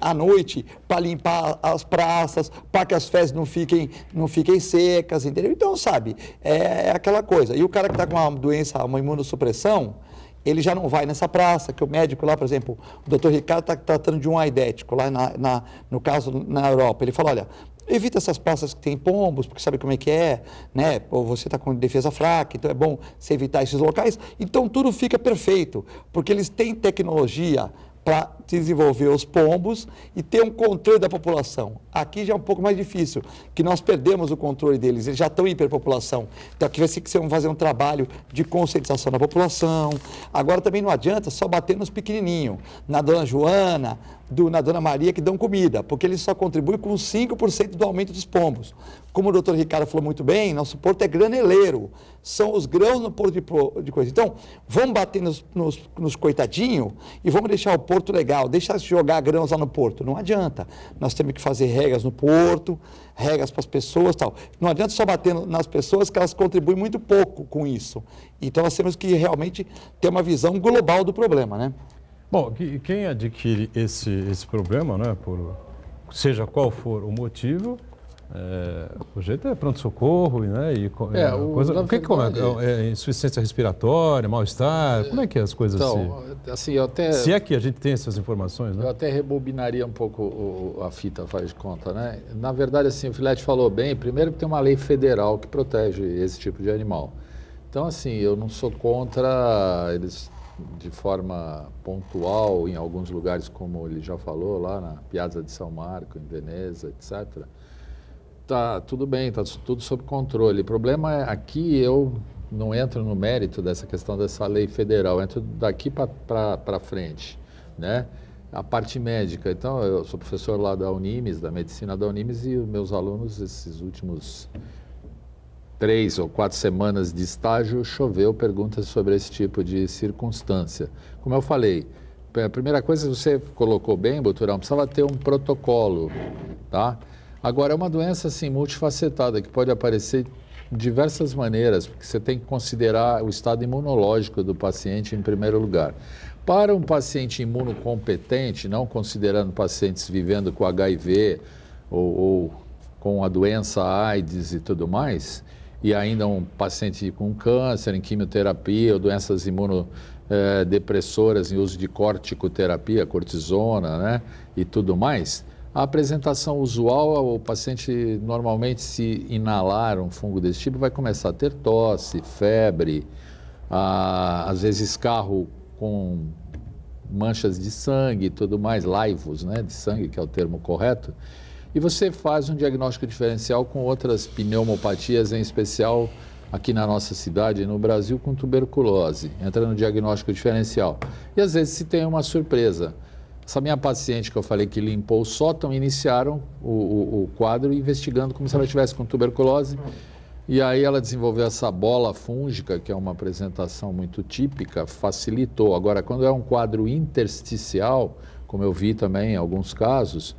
à noite para limpar as praças, para que as fezes não fiquem secas, entendeu? Então, sabe, é aquela coisa. E o cara que está com uma doença, uma imunossupressão, ele já não vai nessa praça, que o médico lá, por exemplo, o doutor Ricardo está tratando de um aidético, lá no caso na Europa. Ele fala, olha, evita essas praças que tem pombos, porque sabe como é que é, né? Ou você está com defesa fraca, então é bom você evitar esses locais. Então tudo fica perfeito, porque eles têm tecnologia para desenvolver os pombos e ter um controle da população. Aqui já é um pouco mais difícil, que nós perdemos o controle deles, eles já estão em hiperpopulação. Então aqui vai ser que vocês vão fazer um trabalho de conscientização da população. Agora também não adianta só bater nos pequenininhos, na Dona Joana, na Dona Maria, que dão comida, porque eles só contribuem com 5% do aumento dos pombos. Como o doutor Ricardo falou muito bem, nosso porto é graneleiro, são os grãos no porto de coisa. Então, vamos bater nos coitadinhos e vamos deixar o porto legal, deixa jogar grãos lá no porto. Não adianta, nós temos que fazer regras no porto, regras para as pessoas e tal. Não adianta só bater nas pessoas, que elas contribuem muito pouco com isso. Então, nós temos que realmente ter uma visão global do problema, né? Bom, quem adquire esse problema, né, seja qual for o motivo, o jeito é pronto-socorro, né? O que como é insuficiência respiratória, mal-estar? Como é que as coisas assim, se é que a gente tem essas informações, né? Eu até rebobinaria um pouco a fita, faz de conta, né? Na verdade, assim, o Filete falou bem, primeiro que tem uma lei federal que protege esse tipo de animal. Então, assim, eu não sou contra eles de forma pontual, em alguns lugares, como ele já falou, lá na Piazza de São Marco, em Veneza, etc., tá tudo bem, está tudo sob controle. O problema é aqui, eu não entro no mérito dessa questão dessa lei federal, eu entro daqui para frente, né? A parte médica. Então, eu sou professor lá da Unimes, da medicina da Unimes, e os meus alunos, esses últimos 3 ou 4 semanas de estágio, choveu perguntas sobre esse tipo de circunstância. Como eu falei, a primeira coisa que você colocou bem, Boturão, precisava ter um protocolo, tá? Agora, é uma doença assim, multifacetada, que pode aparecer de diversas maneiras, porque você tem que considerar o estado imunológico do paciente em primeiro lugar. Para um paciente imunocompetente, não considerando pacientes vivendo com HIV ou com a doença AIDS e tudo mais, e ainda um paciente com câncer, em quimioterapia ou doenças imunodepressoras em uso de corticoterapia, cortisona, né, e tudo mais, a apresentação usual, o paciente normalmente, se inalar um fungo desse tipo, vai começar a ter tosse, febre, às vezes escarro com manchas de sangue e tudo mais, laivos, né, de sangue, que é o termo correto. E você faz um diagnóstico diferencial com outras pneumopatias, em especial aqui na nossa cidade e no Brasil, com tuberculose. Entra no diagnóstico diferencial. E às vezes se tem uma surpresa. Essa minha paciente que eu falei que limpou o sótão, iniciaram o quadro investigando como se ela estivesse com tuberculose. E aí ela desenvolveu essa bola fúngica, que é uma apresentação muito típica, facilitou. Agora, quando é um quadro intersticial, como eu vi também em alguns casos,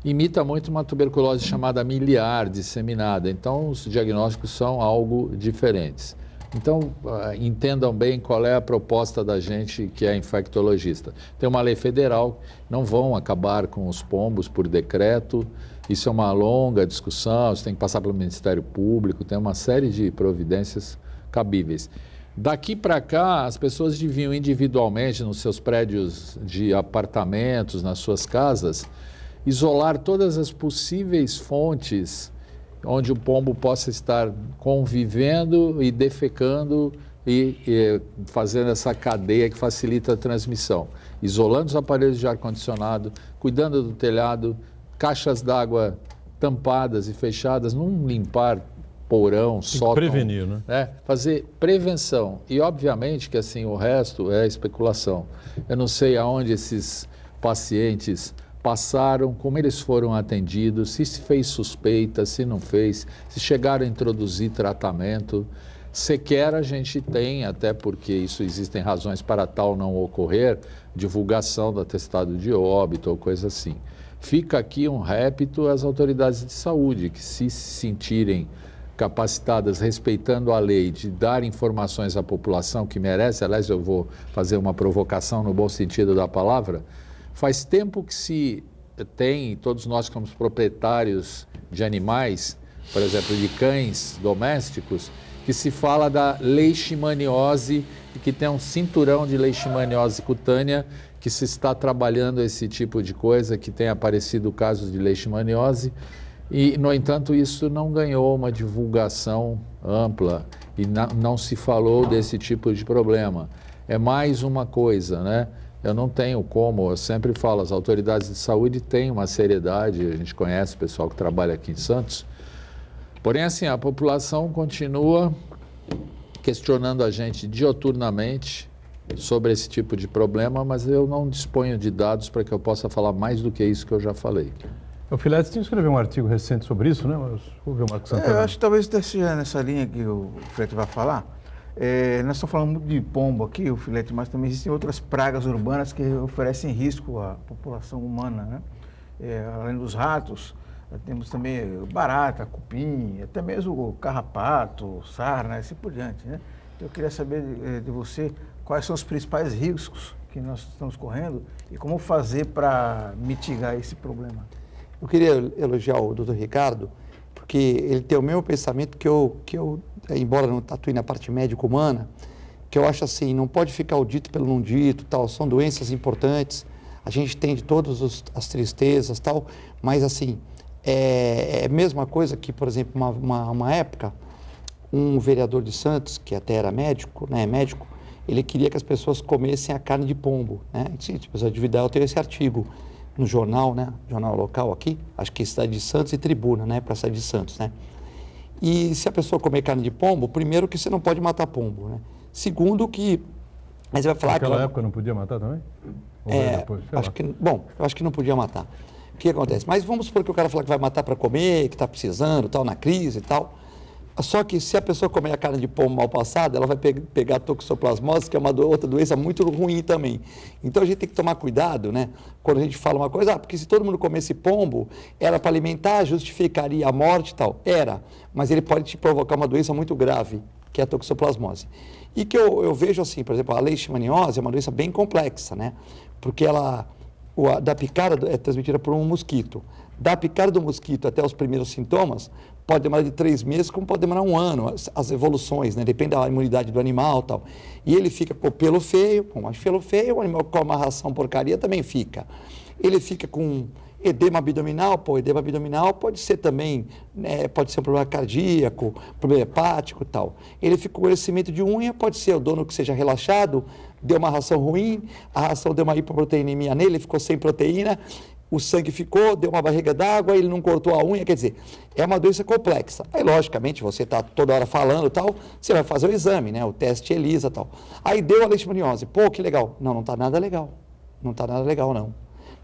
imita muito uma tuberculose chamada miliar disseminada. Então, os diagnósticos são algo diferentes. Então, entendam bem qual é a proposta da gente que é infectologista. Tem uma lei federal, não vão acabar com os pombos por decreto, isso é uma longa discussão, você tem que passar pelo Ministério Público, tem uma série de providências cabíveis. Daqui para cá, as pessoas deviam individualmente, nos seus prédios de apartamentos, nas suas casas, isolar todas as possíveis fontes onde o pombo possa estar convivendo e defecando e fazendo essa cadeia que facilita a transmissão. Isolando os aparelhos de ar-condicionado, cuidando do telhado, caixas d'água tampadas e fechadas, não limpar porão, sótão. Prevenir, né? Fazer prevenção. E, obviamente, que assim, o resto é especulação. Eu não sei aonde esses pacientes passaram, como eles foram atendidos, se fez suspeita, se não fez, se chegaram a introduzir tratamento. Sequer a gente tem, até porque isso existem razões para tal não ocorrer, divulgação do atestado de óbito ou coisa assim. Fica aqui um repto às autoridades de saúde, que se sentirem capacitadas, respeitando a lei, de dar informações à população que merece, aliás, eu vou fazer uma provocação no bom sentido da palavra, faz tempo que se tem, todos nós que somos proprietários de animais, por exemplo, de cães domésticos, que se fala da leishmaniose e que tem um cinturão de leishmaniose cutânea, que se está trabalhando esse tipo de coisa, que tem aparecido casos de leishmaniose e, no entanto, isso não ganhou uma divulgação ampla e não se falou desse tipo de problema. É mais uma coisa, né? Eu não tenho como, eu sempre falo, as autoridades de saúde têm uma seriedade, a gente conhece o pessoal que trabalha aqui em Santos, porém, assim, a população continua questionando a gente dioturnamente sobre esse tipo de problema, mas eu não disponho de dados para que eu possa falar mais do que isso que eu já falei. O Filete, você escreveu um artigo recente sobre isso, né? Vamos ver o Marcos Santana. Eu acho que talvez seja nessa linha que o Filete vai falar. Nós estamos falando muito de pombo aqui, o Filete, mas também existem outras pragas urbanas que oferecem risco à população humana, né? Além dos ratos, temos também barata, cupim, até mesmo o carrapato, sarna, assim por diante, né? Então, eu queria saber de você quais são os principais riscos que nós estamos correndo e como fazer para mitigar esse problema. Eu queria elogiar o Dr. Ricardo, porque ele tem o mesmo pensamento que eu embora não atue na parte médica humana, que eu acho assim, não pode ficar o dito pelo não dito, tal, são doenças importantes, a gente tem de todas as tristezas, tal, mas assim, é a mesma coisa que, por exemplo, uma época, um vereador de Santos, que até era médico, né, ele queria que as pessoas comessem a carne de pombo, né? Tipo, de Vidal tem esse artigo no jornal, né? Jornal local aqui, acho que Cidade de Santos e Tribuna, né? Para Cidade de Santos, né? E se a pessoa comer carne de pombo, primeiro que você não pode matar pombo, né? Segundo que... Mas você vai falar naquela época não podia matar também? Depois, eu acho que não podia matar. O que acontece? Mas vamos supor que o cara fala que vai matar para comer, que está precisando, tal, na crise e tal. Só que se a pessoa comer a carne de pombo mal passada, ela vai pegar toxoplasmose, que é uma outra doença muito ruim também. Então a gente tem que tomar cuidado, né? Quando a gente fala uma coisa, porque se todo mundo comesse pombo, era para alimentar, justificaria a morte e tal. Era, mas ele pode te provocar uma doença muito grave, que é a toxoplasmose. E que eu vejo assim, por exemplo, a leishmaniose é uma doença bem complexa, né? Porque da picada é transmitida por um mosquito. Da picada do mosquito até os primeiros sintomas, pode demorar de 3 meses, como pode demorar 1 ano, as evoluções, né? Depende da imunidade do animal e tal. E ele fica com o pelo feio, o animal com uma ração porcaria também fica. Ele fica com edema abdominal, edema abdominal pode ser também, né, pode ser um problema cardíaco, problema hepático e tal. Ele fica com crescimento de unha, pode ser o dono que seja relaxado, deu uma ração ruim, a ração deu uma hipoproteinemia nele, ele ficou sem proteína, o sangue ficou, deu uma barriga d'água, ele não cortou a unha, quer dizer, é uma doença complexa. Aí, logicamente, você está toda hora falando e tal, você vai fazer o exame, né, o teste ELISA e tal. Aí deu a leishmaniose, pô, que legal. Não está nada legal, não está nada legal, não.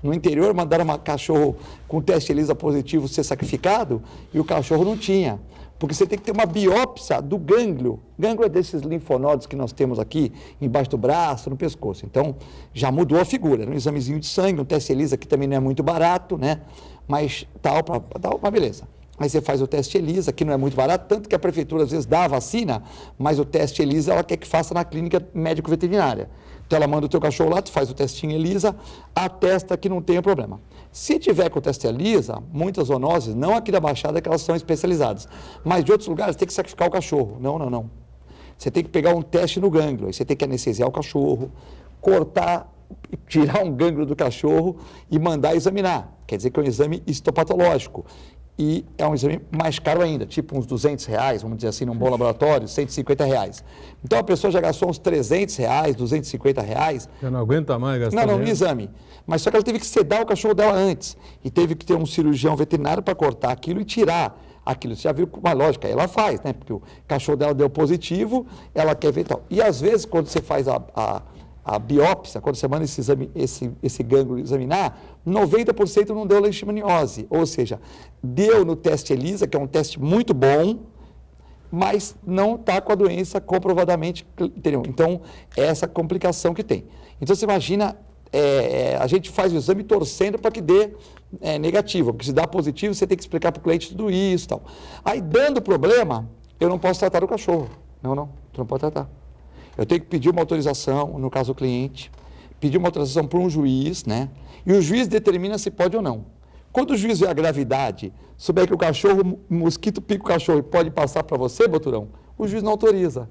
No interior, mandaram um cachorro com teste ELISA positivo ser sacrificado e o cachorro não tinha. Porque você tem que ter uma biópsia do gânglio. Gânglio é desses linfonodos que nós temos aqui, embaixo do braço, no pescoço. Então, já mudou a figura. Um examezinho de sangue, um teste ELISA, que também não é muito barato, né? Mas tal, mas beleza. Aí você faz o teste ELISA, que não é muito barato, tanto que a prefeitura às vezes dá a vacina, mas o teste ELISA ela quer que faça na clínica médico-veterinária. Então ela manda o teu cachorro lá, tu faz o testinho ELISA, atesta que não tenha problema. Se tiver com o teste ELISA, muitas zoonoses, não aqui da Baixada, que elas são especializadas, mas de outros lugares tem que sacrificar o cachorro. Não. Você tem que pegar um teste no gânglio, aí você tem que anestesiar o cachorro, cortar, tirar um gânglio do cachorro e mandar examinar. Quer dizer que é um exame histopatológico. E é um exame mais caro ainda, tipo uns R$200, vamos dizer assim, num bom laboratório, R$150. Então a pessoa já gastou uns R$300, R$250. Já não aguenta mais gastar no exame. Mas só que ela teve que sedar o cachorro dela antes. E teve que ter um cirurgião veterinário para cortar aquilo e tirar aquilo. Você já viu com uma lógica, aí ela faz, né? Porque o cachorro dela deu positivo, ela quer ver e tal. E às vezes, quando você faz a a biópsia, quando você manda esse gânglio examinar, 90% não deu leishmaniose, ou seja, deu no teste ELISA, que é um teste muito bom, mas não está com a doença comprovadamente, entendeu? Então, é essa complicação que tem. Então, você imagina, a gente faz o exame torcendo para que dê negativo, porque se dá positivo, você tem que explicar para o cliente tudo isso e tal. Aí, dando problema, eu não posso tratar o cachorro. Não, tu não pode tratar. Eu tenho que pedir uma autorização, no caso do cliente, pedir uma autorização para um juiz, né? E o juiz determina se pode ou não. Quando o juiz vê a gravidade, souber que o mosquito pica o cachorro e pode passar para você, Boturão, o juiz não autoriza.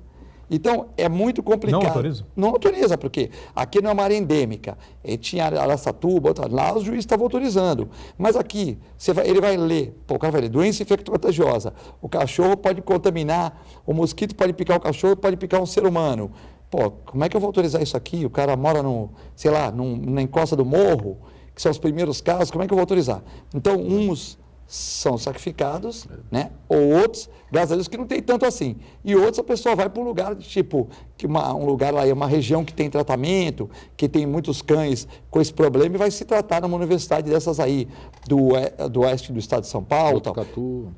Então, é muito complicado. Não autoriza? Não autoriza, porque aqui não é uma área endêmica. Tinha Araçatuba, lá os juízes estavam autorizando. Mas aqui, ele vai ler, o cara vai ler, doença infecto-contagiosa. O cachorro pode contaminar, o mosquito pode picar o cachorro, pode picar um ser humano. Como é que eu vou autorizar isso aqui? O cara mora na encosta do morro, que são os primeiros casos, como é que eu vou autorizar? Então, uns são sacrificados, né? Ou outros, graças a Deus, que não tem tanto assim. E outros, a pessoa vai para um lugar, um lugar lá, uma região que tem tratamento, que tem muitos cães com esse problema e vai se tratar numa universidade dessas aí, do oeste do estado de São Paulo. Botucatu.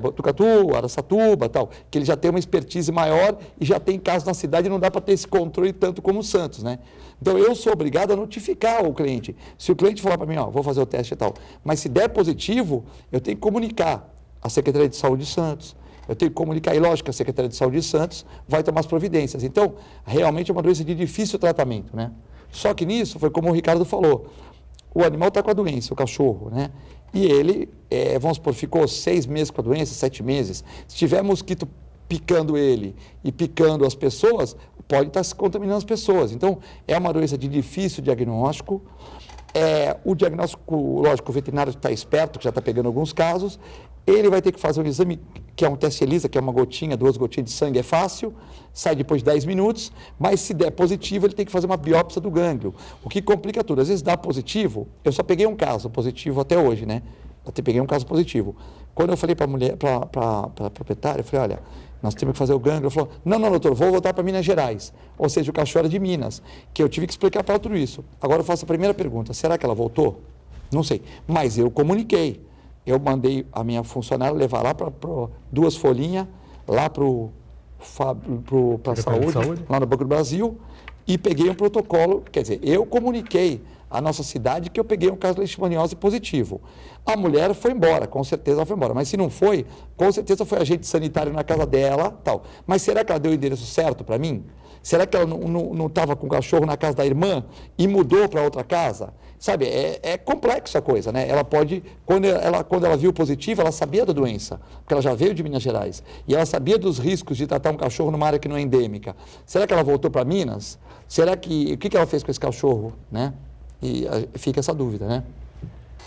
Botucatu, Araçatuba, tal, que ele já tem uma expertise maior e já tem casos na cidade e não dá para ter esse controle tanto como o Santos, né? Então, eu sou obrigado a notificar o cliente. Se o cliente falar para mim, vou fazer o teste e tal, mas se der positivo, eu tenho que comunicar à Secretaria de Saúde de Santos, eu tenho que comunicar, e lógico, a Secretaria de Saúde de Santos vai tomar as providências. Então, realmente é uma doença de difícil tratamento, né? Só que nisso, foi como o Ricardo falou, o animal está com a doença, o cachorro, né? E ele, vamos supor, ficou 6 meses com a doença, 7 meses. Se tiver mosquito picando ele e picando as pessoas, pode estar se contaminando as pessoas. Então, é uma doença de difícil diagnóstico. O diagnóstico, lógico, o veterinário está esperto, que já está pegando alguns casos. Ele vai ter que fazer um exame, que é um teste ELISA, que é uma gotinha, 2 gotinhas de sangue, é fácil, sai depois de 10 minutos, mas se der positivo, ele tem que fazer uma biópsia do gânglio, o que complica tudo. Às vezes dá positivo, eu só peguei um caso positivo até hoje, né? Até peguei um caso positivo. Quando eu falei para a mulher, para a proprietária, eu falei, olha, nós temos que fazer o gânglio. Ela falou, não, doutor, vou voltar para Minas Gerais. Ou seja, o cachorro era de Minas, que eu tive que explicar para ela tudo isso. Agora eu faço a primeira pergunta, será que ela voltou? Não sei, mas eu comuniquei. Eu mandei a minha funcionária levar lá para 2 folhinhas, lá para a saúde, lá no Banco do Brasil, e peguei um protocolo, quer dizer, eu comuniquei à nossa cidade que eu peguei um caso de leishmaniose positivo. A mulher foi embora, com certeza ela foi embora, mas se não foi, com certeza foi agente sanitário na casa dela, tal. Mas será que ela deu o endereço certo para mim? Será que ela não estava com o cachorro na casa da irmã e mudou para outra casa? Sabe, é complexo a coisa, né? Ela pode, quando ela viu positivo, ela sabia da doença, porque ela já veio de Minas Gerais, e ela sabia dos riscos de tratar um cachorro numa área que não é endêmica. Será que ela voltou para Minas? Será que, o que ela fez com esse cachorro, né? E fica essa dúvida, né?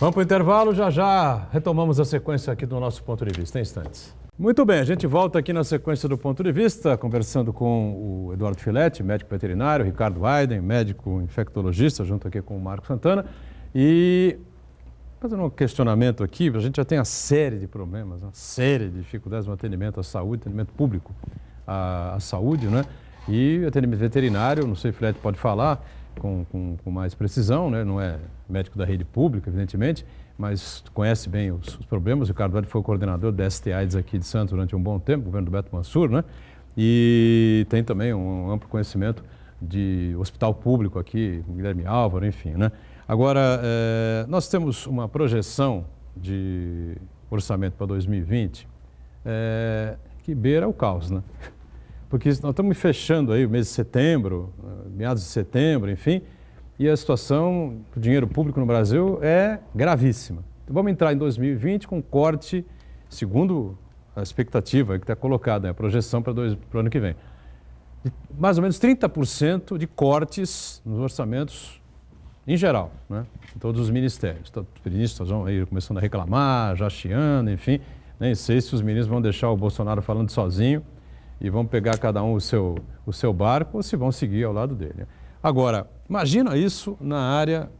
Vamos para o intervalo, já retomamos a sequência aqui do nosso ponto de vista, em instantes. Muito bem, a gente volta aqui na sequência do ponto de vista, conversando com o Eduardo Filete, médico veterinário, Ricardo Weiden, médico infectologista, junto aqui com o Marco Santana. E fazendo um questionamento aqui, a gente já tem uma série de problemas, uma série de dificuldades no atendimento à saúde, atendimento público à saúde, né? E atendimento veterinário, não sei se o Filete pode falar com mais precisão, né? Não é médico da rede pública, evidentemente, mas conhece bem os problemas. O Ricardo Weiden foi o coordenador da ST-AIDS aqui de Santos durante um bom tempo, governo do Beto Mansur, né? E tem também um amplo conhecimento de hospital público aqui, Guilherme Álvaro, enfim, né? Agora, nós temos uma projeção de orçamento para 2020 que beira o caos, né? Porque nós estamos fechando aí o mês de setembro, meados de setembro, enfim, e a situação do dinheiro público no Brasil é gravíssima. Então, vamos entrar em 2020 com corte, segundo a expectativa que está colocada, a projeção para o ano que vem, de mais ou menos 30% de cortes nos orçamentos em geral, né? Em todos os ministérios. Os ministros vão aí começando a reclamar, já chiando, enfim. Nem sei se os ministros vão deixar o Bolsonaro falando sozinho e vão pegar cada um o seu barco ou se vão seguir ao lado dele. Agora, imagina isso na área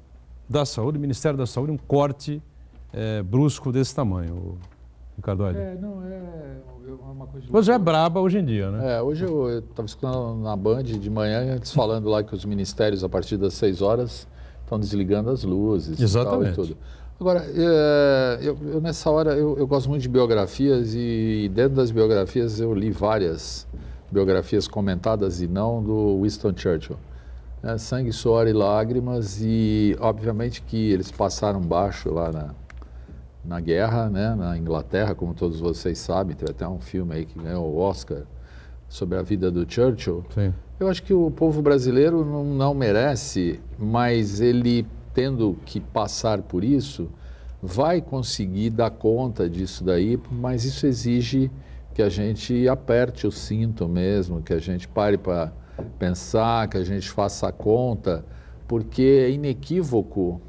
da saúde, Ministério da Saúde, um corte brusco desse tamanho, Ricardo Olho? É uma coisa de Hoje é loucura. braba hoje em dia, né? Hoje eu estava escutando na Band de manhã, eles falando lá que os ministérios, a partir das 6 horas, estão desligando as luzes Exatamente. e tal e tudo. Agora, eu nessa hora, eu gosto muito de biografias e dentro das biografias eu li várias biografias comentadas e não do Winston Churchill. Sangue, suor e lágrimas e, obviamente, que eles passaram baixo lá na guerra, né, na Inglaterra, como todos vocês sabem, teve até um filme aí que ganhou o Oscar sobre a vida do Churchill. Sim. Eu acho que o povo brasileiro não merece, mas ele, tendo que passar por isso, vai conseguir dar conta disso daí, mas isso exige que a gente aperte o cinto mesmo, que a gente pare para pensar, que a gente faça a conta, porque é inequívoco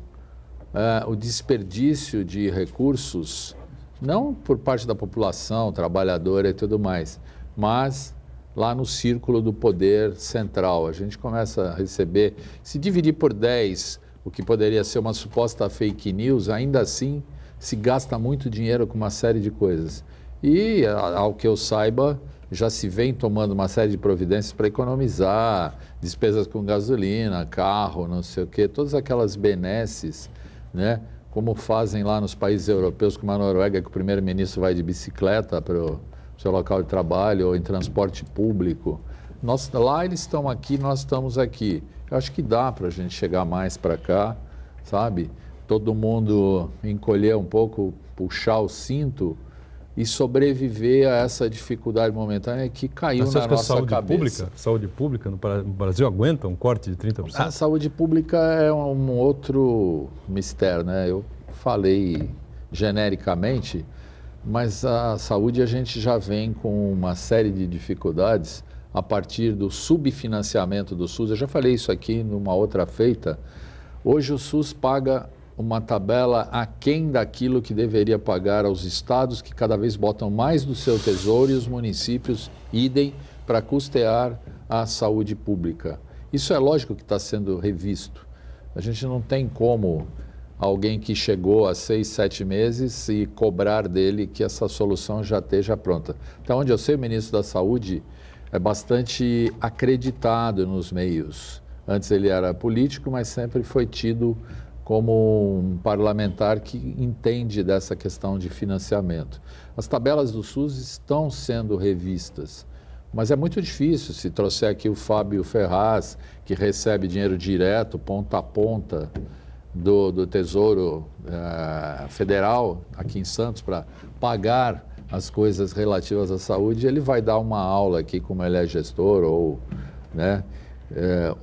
o desperdício de recursos, não por parte da população trabalhadora e tudo mais, mas lá no círculo do poder central. A gente começa a receber, se dividir por 10, o que poderia ser uma suposta fake news, ainda assim se gasta muito dinheiro com uma série de coisas. E, ao que eu saiba, já se vem tomando uma série de providências para economizar, despesas com gasolina, carro, não sei o quê, todas aquelas benesses, né? Como fazem lá nos países europeus, como a Noruega, que o primeiro-ministro vai de bicicleta para o seu local de trabalho ou em transporte público. Lá eles estão aqui, nós estamos aqui. Eu acho que dá para a gente chegar mais para cá, sabe? Todo mundo encolher um pouco, puxar o cinto e sobreviver a essa dificuldade momentânea que caiu Mas você na acha que a nossa cabeça. saúde pública no Brasil aguenta um corte de 30%? A saúde pública é um outro mistério, né? Eu falei genericamente, mas a saúde a gente já vem com uma série de dificuldades a partir do subfinanciamento do SUS. Eu já falei isso aqui numa outra feita. Hoje o SUS paga uma tabela aquém daquilo que deveria pagar aos estados, que cada vez botam mais do seu tesouro, e os municípios idem para custear a saúde pública. Isso é lógico que está sendo revisto. A gente não tem como alguém que chegou há 6, 7 meses e cobrar dele que essa solução já esteja pronta. Então, onde eu sei, o ministro da Saúde é bastante acreditado nos meios. Antes ele era político, mas sempre foi tido como um parlamentar que entende dessa questão de financiamento. As tabelas do SUS estão sendo revistas, mas é muito difícil se trouxer aqui o Fábio Ferraz, que recebe dinheiro direto, ponta a ponta, do Tesouro Federal, aqui em Santos, para pagar as coisas relativas à saúde. Ele vai dar uma aula aqui, como ele é gestor, ou né,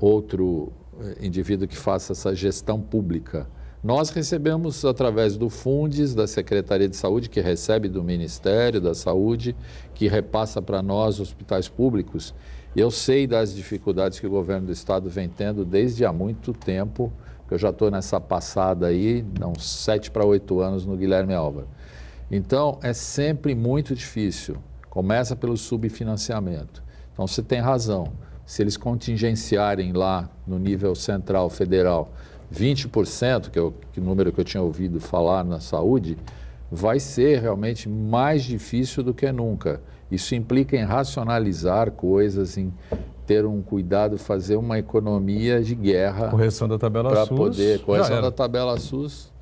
outro indivíduo que faça essa gestão pública. Nós recebemos através do Fundes, da Secretaria de Saúde, que recebe do Ministério da Saúde, que repassa para nós, hospitais públicos. E eu sei das dificuldades que o governo do estado vem tendo desde há muito tempo, que eu já estou nessa passada aí, há uns 7 para 8 anos no Guilherme Álvaro. Então, é sempre muito difícil. Começa pelo subfinanciamento. Então, você tem razão. Se eles contingenciarem lá no nível central, federal, 20%, que é o número que eu tinha ouvido falar na saúde, vai ser realmente mais difícil do que nunca. Isso implica em racionalizar coisas, em ter um cuidado, fazer uma economia de guerra. Correção da tabela para SUS. Poder. Correção da tabela SUS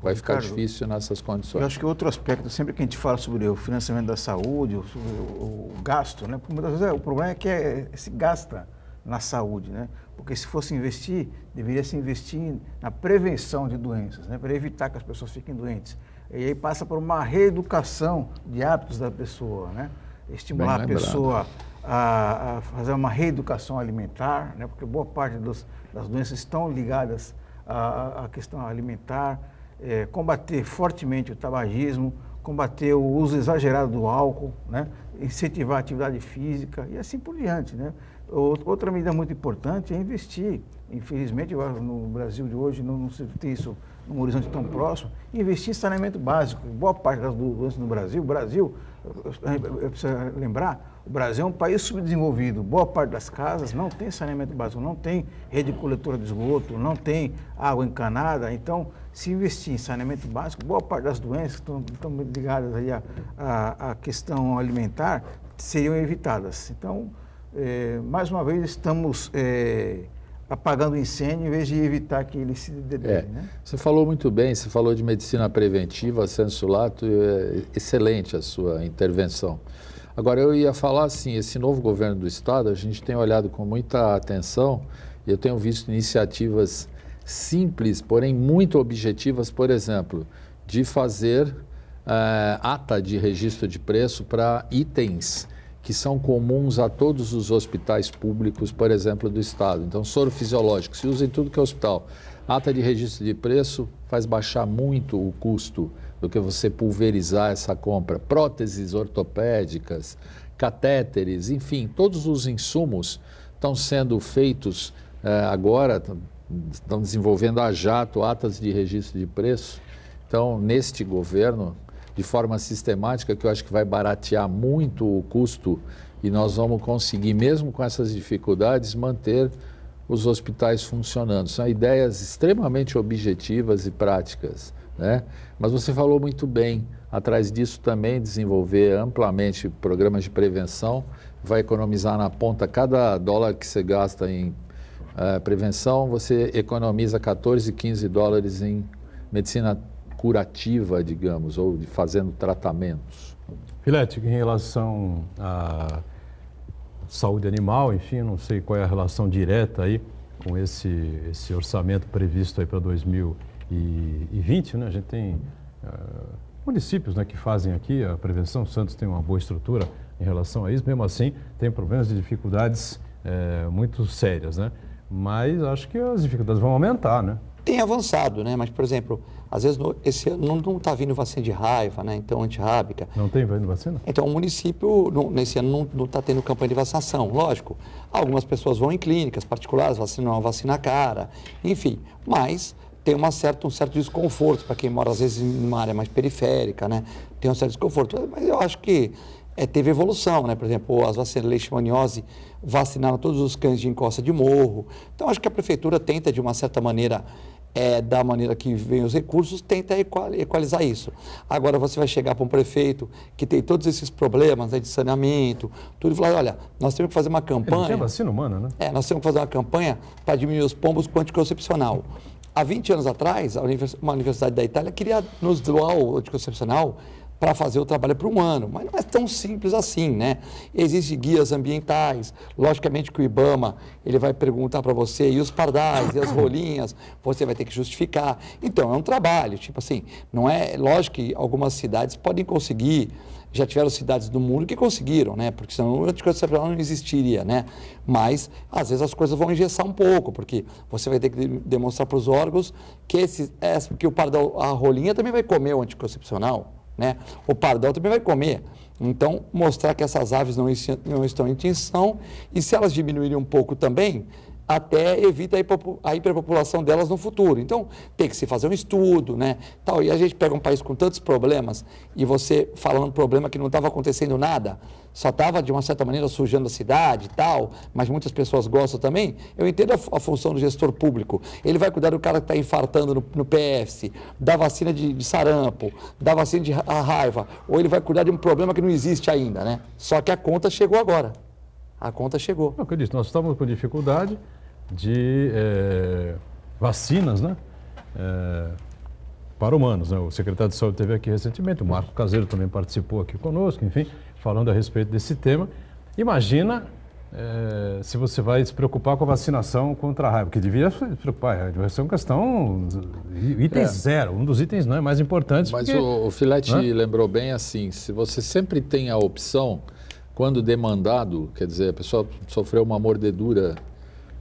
vai ficar Ricardo, difícil nessas condições. Eu acho que outro aspecto, sempre que a gente fala sobre o financiamento da saúde, o gasto, né? Porque muitas vezes o problema é que se gasta na saúde, né? Porque se fosse investir, deveria se investir na prevenção de doenças, né? Para evitar que as pessoas fiquem doentes. E aí passa por uma reeducação de hábitos da pessoa, né? Estimular a pessoa a fazer uma reeducação alimentar, né? Porque boa parte das doenças estão ligadas à questão alimentar, combater fortemente o tabagismo, combater o uso exagerado do álcool, né? Incentivar a atividade física e assim por diante, né? Outra medida muito importante é investir infelizmente, no Brasil de hoje não se tem isso num horizonte tão próximo, investir em saneamento básico. Boa parte das doenças no Brasil, eu preciso lembrar, o Brasil é um país subdesenvolvido. Boa parte das casas não tem saneamento básico, não tem rede coletora de esgoto, não tem água encanada. Então, se investir em saneamento básico, boa parte das doenças que estão ligadas aí à questão alimentar seriam evitadas. Então, mais uma vez, estamos apagando o incêndio em vez de evitar que ele se deteriore. Né? Você falou muito bem, você falou de medicina preventiva, sensu lato, excelente a sua intervenção. Agora, eu ia falar assim, esse novo governo do Estado, a gente tem olhado com muita atenção e eu tenho visto iniciativas simples, porém muito objetivas, por exemplo, de fazer ata de registro de preço para itens que são comuns a todos os hospitais públicos, por exemplo, do Estado. Então, soro fisiológico, se usa em tudo que é hospital. Ata de registro de preço faz baixar muito o custo do que você pulverizar essa compra. Próteses ortopédicas, catéteres, enfim, todos os insumos estão sendo feitos agora, estão desenvolvendo a jato, atas de registro de preço. Então, neste governo, de forma sistemática, que eu acho que vai baratear muito o custo e nós vamos conseguir, mesmo com essas dificuldades, manter os hospitais funcionando. São ideias extremamente objetivas e práticas, né? Mas você falou muito bem, atrás disso também desenvolver amplamente programas de prevenção, vai economizar na ponta, cada dólar que você gasta em prevenção, você economiza 14, 15 dólares em medicina curativa, digamos, ou fazendo tratamentos. Filete, em relação à saúde animal, enfim, não sei qual é a relação direta aí com esse orçamento previsto aí para 2020, né? A gente tem municípios, né, que fazem aqui a prevenção. Santos tem uma boa estrutura em relação a isso, mesmo assim tem problemas de dificuldades muito sérias, né? Mas acho que as dificuldades vão aumentar, né? Tem avançado, né? Mas, por exemplo, às vezes esse ano não está vindo vacina de raiva, né? Então, antirrábica. Não tem vindo vacina? Então, o município, nesse ano, não está tendo campanha de vacinação. Lógico, algumas pessoas vão em clínicas particulares, vacinam uma vacina cara, enfim. Mas tem um certo desconforto para quem mora, às vezes, em uma área mais periférica, né? Tem um certo desconforto. Mas eu acho que teve evolução, né? Por exemplo, as vacinas de leishmaniose vacinaram todos os cães de encosta de morro. Então, acho que a prefeitura tenta, de uma certa maneira, da maneira que vem os recursos, tenta equalizar isso. Agora você vai chegar para um prefeito que tem todos esses problemas, né, de saneamento, tudo, e falar, olha, nós temos que fazer uma campanha... Não tinha vacina humana, né? Nós temos que fazer uma campanha para diminuir os pombos com anticoncepcional. Há 20 anos atrás, uma universidade da Itália queria nos doar o anticoncepcional para fazer o trabalho para um ano, mas não é tão simples assim, né? Existem guias ambientais, logicamente que o IBAMA, ele vai perguntar para você, e os pardais, e as rolinhas, você vai ter que justificar. Então, é um trabalho, tipo assim, não é, lógico que algumas cidades podem conseguir, já tiveram cidades do mundo que conseguiram, né? Porque senão o anticoncepcional não existiria, né? Mas, às vezes, as coisas vão engessar um pouco, porque você vai ter que demonstrar para os órgãos que, que o pardal, a rolinha também vai comer o anticoncepcional, né? O pardal também vai comer. Então, mostrar que essas aves não estão em extinção e se elas diminuírem um pouco também, até evita a hiperpopulação delas no futuro. Então, tem que se fazer um estudo, né? Tal. E a gente pega um país com tantos problemas e você falando um problema que não estava acontecendo nada, só estava, de uma certa maneira, sujando a cidade e tal, mas muitas pessoas gostam também. Eu entendo a função do gestor público. Ele vai cuidar do cara que está infartando no PS, da vacina de sarampo, da vacina de raiva, ou ele vai cuidar de um problema que não existe ainda, né? Só que a conta chegou agora. A conta chegou. É o que eu disse, nós estamos com dificuldade de vacinas, né? Para humanos, né? O secretário de Saúde esteve aqui recentemente, o Marco Caseiro também participou aqui conosco, enfim, falando a respeito desse tema. Imagina se você vai se preocupar com a vacinação contra a raiva, que devia se preocupar, vai ser uma questão, item zero, um dos itens, não é mais importantes. Mas porque, o Filete lembrou bem assim, se você sempre tem a opção, quando demandado, quer dizer, a pessoa sofreu uma mordedura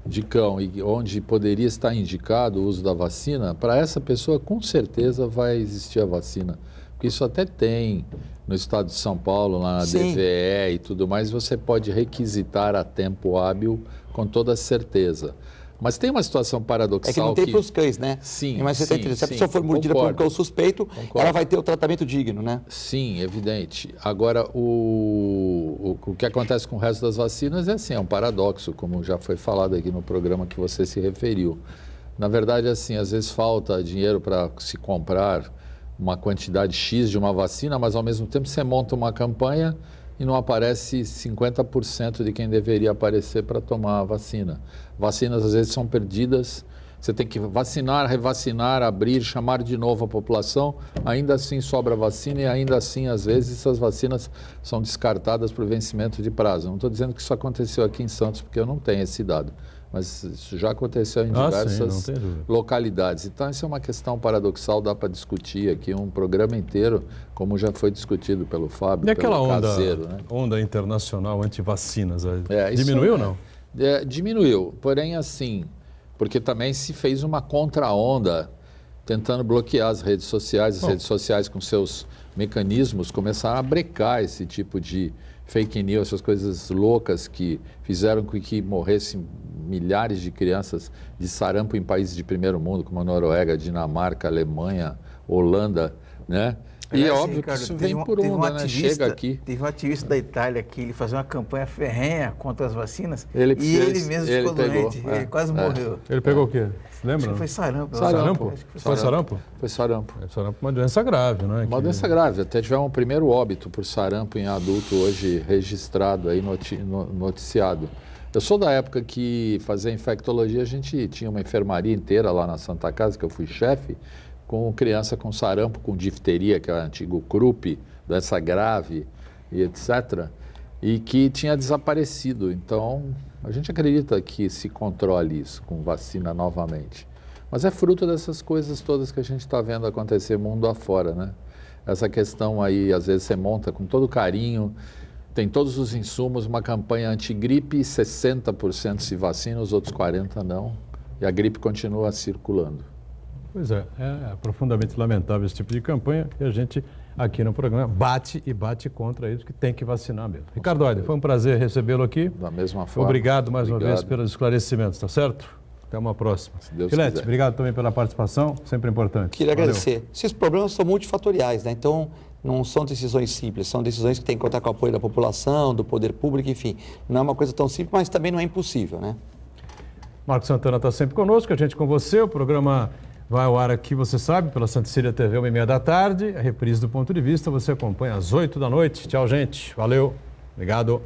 de cão e onde poderia estar indicado o uso da vacina, para essa pessoa com certeza vai existir a vacina. Porque isso até tem no estado de São Paulo, lá na Sim. DVE e tudo mais, você pode requisitar a tempo hábil com toda certeza. Mas tem uma situação paradoxal É que não tem para os cães, né? Sim, mas você sim, tá entendendo. Se a sim, pessoa for mordida por um concordo. cão suspeito, Concordo. ela vai ter o tratamento digno, né? Sim, evidente. Agora, o que acontece com o resto das vacinas é assim, é um paradoxo, como já foi falado aqui no programa que você se referiu. Na verdade, assim, às vezes falta dinheiro para se comprar uma quantidade X de uma vacina, mas ao mesmo tempo você monta uma campanha e não aparece 50% de quem deveria aparecer para tomar a vacina. Vacinas às vezes são perdidas, você tem que vacinar, revacinar, abrir, chamar de novo a população, ainda assim sobra vacina e ainda assim às vezes essas vacinas são descartadas por vencimento de prazo. Não estou dizendo que isso aconteceu aqui em Santos, porque eu não tenho esse dado, mas isso já aconteceu em diversas localidades. Então, isso é uma questão paradoxal, dá para discutir aqui um programa inteiro, como já foi discutido pelo Fábio, E aquela pelo onda, Caseiro, né? onda internacional anti-vacinas, Isso diminuiu ou não? Diminuiu, porém assim, porque também se fez uma contra-onda tentando bloquear as redes sociais, redes sociais com seus mecanismos começaram a brecar esse tipo de fake news, essas coisas loucas que fizeram com que morressem milhares de crianças de sarampo em países de primeiro mundo, como a Noruega, Dinamarca, Alemanha, Holanda, né? E é óbvio, Ricardo, que isso vem por onda, né? Chega aqui. Teve um ativista da Itália que ele fazia uma campanha ferrenha contra as vacinas ele mesmo ficou doente, ele quase morreu. Ele pegou o quê? Você lembra? Acho que foi sarampo. Sarampo? Foi sarampo? Foi sarampo. Sarampo é uma doença grave, né? Uma doença grave. Até tivemos um primeiro óbito por sarampo em adulto hoje registrado, aí noticiado. Eu sou da época que fazia infectologia, a gente tinha uma enfermaria inteira lá na Santa Casa, que eu fui chefe, com criança com sarampo, com difteria, que é o antigo croup, doença grave e etc., e que tinha desaparecido. Então, a gente acredita que se controle isso com vacina novamente. Mas é fruto dessas coisas todas que a gente está vendo acontecer mundo afora, né? Essa questão aí, às vezes você monta com todo carinho, tem todos os insumos, uma campanha antigripe, 60% se vacina, os outros 40% não, e a gripe continua circulando. Pois é profundamente lamentável esse tipo de campanha e a gente aqui no programa bate contra isso, que tem que vacinar mesmo. Ricardo Oiden, foi um prazer recebê-lo aqui. Da mesma forma. Obrigado mais uma vez pelos esclarecimentos, tá certo? Até uma próxima. Filete, obrigado também pela participação, sempre importante. Queria agradecer. Esses problemas são multifatoriais, né? Então, não são decisões simples, são decisões que têm que contar com o apoio da população, do poder público, enfim. Não é uma coisa tão simples, mas também não é impossível, né? Marcos Santana está sempre conosco, a gente com você, o programa vai ao ar aqui, você sabe, pela Santa Cecília TV, 13h30, a reprise do Ponto de Vista, você acompanha às 8 da noite. Tchau, gente. Valeu. Obrigado.